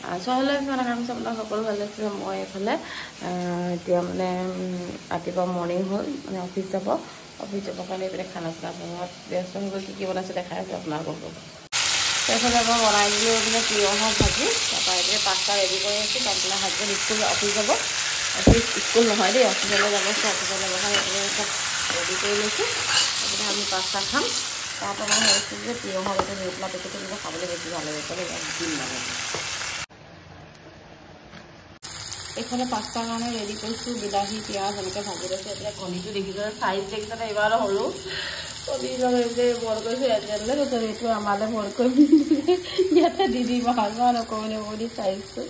চহলৈ মানে কাম চাবলৈ সকলো ভাল লাগিছে মই এইফালে এতিয়া মানে ৰাতিপুৱা মৰ্ণিং হ'ল মানে অফিচ যাবৰ কাৰণে এইপিনে খানা চানা বনোৱাত ব্যস্ত হৈ গ'ল কি বনাইছোঁ দেখাই আছোঁ আপোনালোকক সেইফালে মই বনাই দিলোঁ এইপিনে তিয়ঁহৰ ভাজি তাৰপৰা এইপিনে পাস্তা ৰেডি কৰি আছোঁ তাৰপিছত হাজবেণ্ড স্কুল অফিচ যাব অফিচ স্কুল নহয় দেই অফিচলৈ যাব অফিচলৈ যাব এইপিনে চব ৰেডি কৰি লৈছোঁ তাৰপিছত আমি পাস্তা খাম তাৰপৰা মই ভাবিছোঁ যে তিয়ঁহৰ লগত নিউটলা পেকেটটো কিন্তু খাবলৈ বেছি ভাল লাগে ক'লে দিম মানে এইফালে পাস্তাৰ কাৰণে ৰেডি কৰিছোঁ বিলাহী পিঁয়াজ এনেকৈ ভাজি লৈছোঁ এতিয়া কণীটো দেখিছোঁ চাইজ দেখিছে এইবাৰ সৰু কণী যে বইল কৰিছোঁ এজনলৈ কৈছোঁ এইটো আমালৈ বইল কৰিম ইয়াতে দি দিম অকণমানে অকণি চাইজটো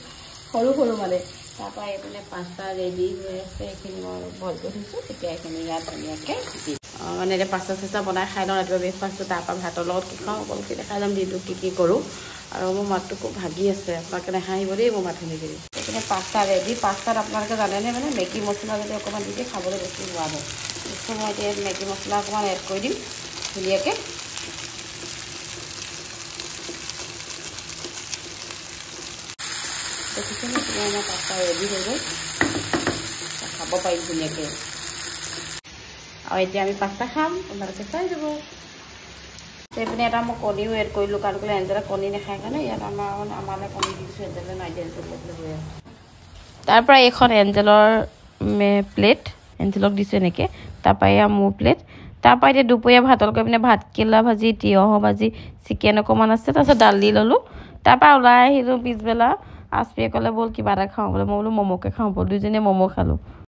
সৰু সৰু মানে তাৰপৰা এইপিনে পাস্তা ৰেডি হৈ আছে এইখিনি মই বইল কৰি থৈছোঁ এতিয়া এইখিনি ইয়াত ধুনীয়াকৈ দি মানে এতিয়া পাস্তা চাস্তা বনাই খাই লওঁ ৰাতিপুৱা ব্ৰেকফাষ্টটো তাৰপৰা ভাতৰ লগত কি খাওঁ সকলোকে দেখাই যাম দিনটো কি কৰোঁ আৰু মোৰ মাতটো খুব ভাগি আছে আপোনালোকে নাহাঁহিব দেই মোৰ মাত শুনি কিনি এইপিনে পাস্তা ৰেডি পাস্তাত আপোনালোকে জানেনে মানে মেগী মছলা যদি অকণমান দি দিয়ে খাবলৈ বেছি সোৱাদ হয় নিশ্চয় মই এতিয়া মেগী মছলা অকণমান এড কৰি দিম ধুনীয়াকৈ দেখিছেনে আমাৰ পাস্তা ৰেডি হৈ গ'ল খাব পাৰিম ধুনীয়াকৈ আৰু এতিয়া আমি পাস্তা খাম আপোনালোকে চাই যাব এইপিনে এটা মই কণীও এড কৰিলোঁ কাৰণ কেলৈ এঞ্জেলে কণী নাখায় কাৰণে ইয়াত আমালৈ কণী দি দিছোঁ এঞ্জেলে নাই দিয়া হৈ আছে তাৰপৰা এইখন এঞ্জেলৰ প্লেট এঞ্জেলক দিছোঁ এনেকৈ তাৰপৰা এয়া মোৰ প্লেট তাৰপৰা এতিয়া দুপৰীয়া ভাতত কৰি পিনে ভাতকেৰেলা ভাজি তিয়ঁহৰ ভাজি চিকেন অকণমান আছে তাৰপিছত দালি ল'লোঁ তাৰপৰা ওলাই আহিলোঁ পিছবেলা আজপিয়ে ক'লে ব'ল কিবা এটা খাওঁ বোলে মই বোলো ম'ম'কে খাওঁ ব'ল দুইজনীয়ে ম'ম' খালোঁ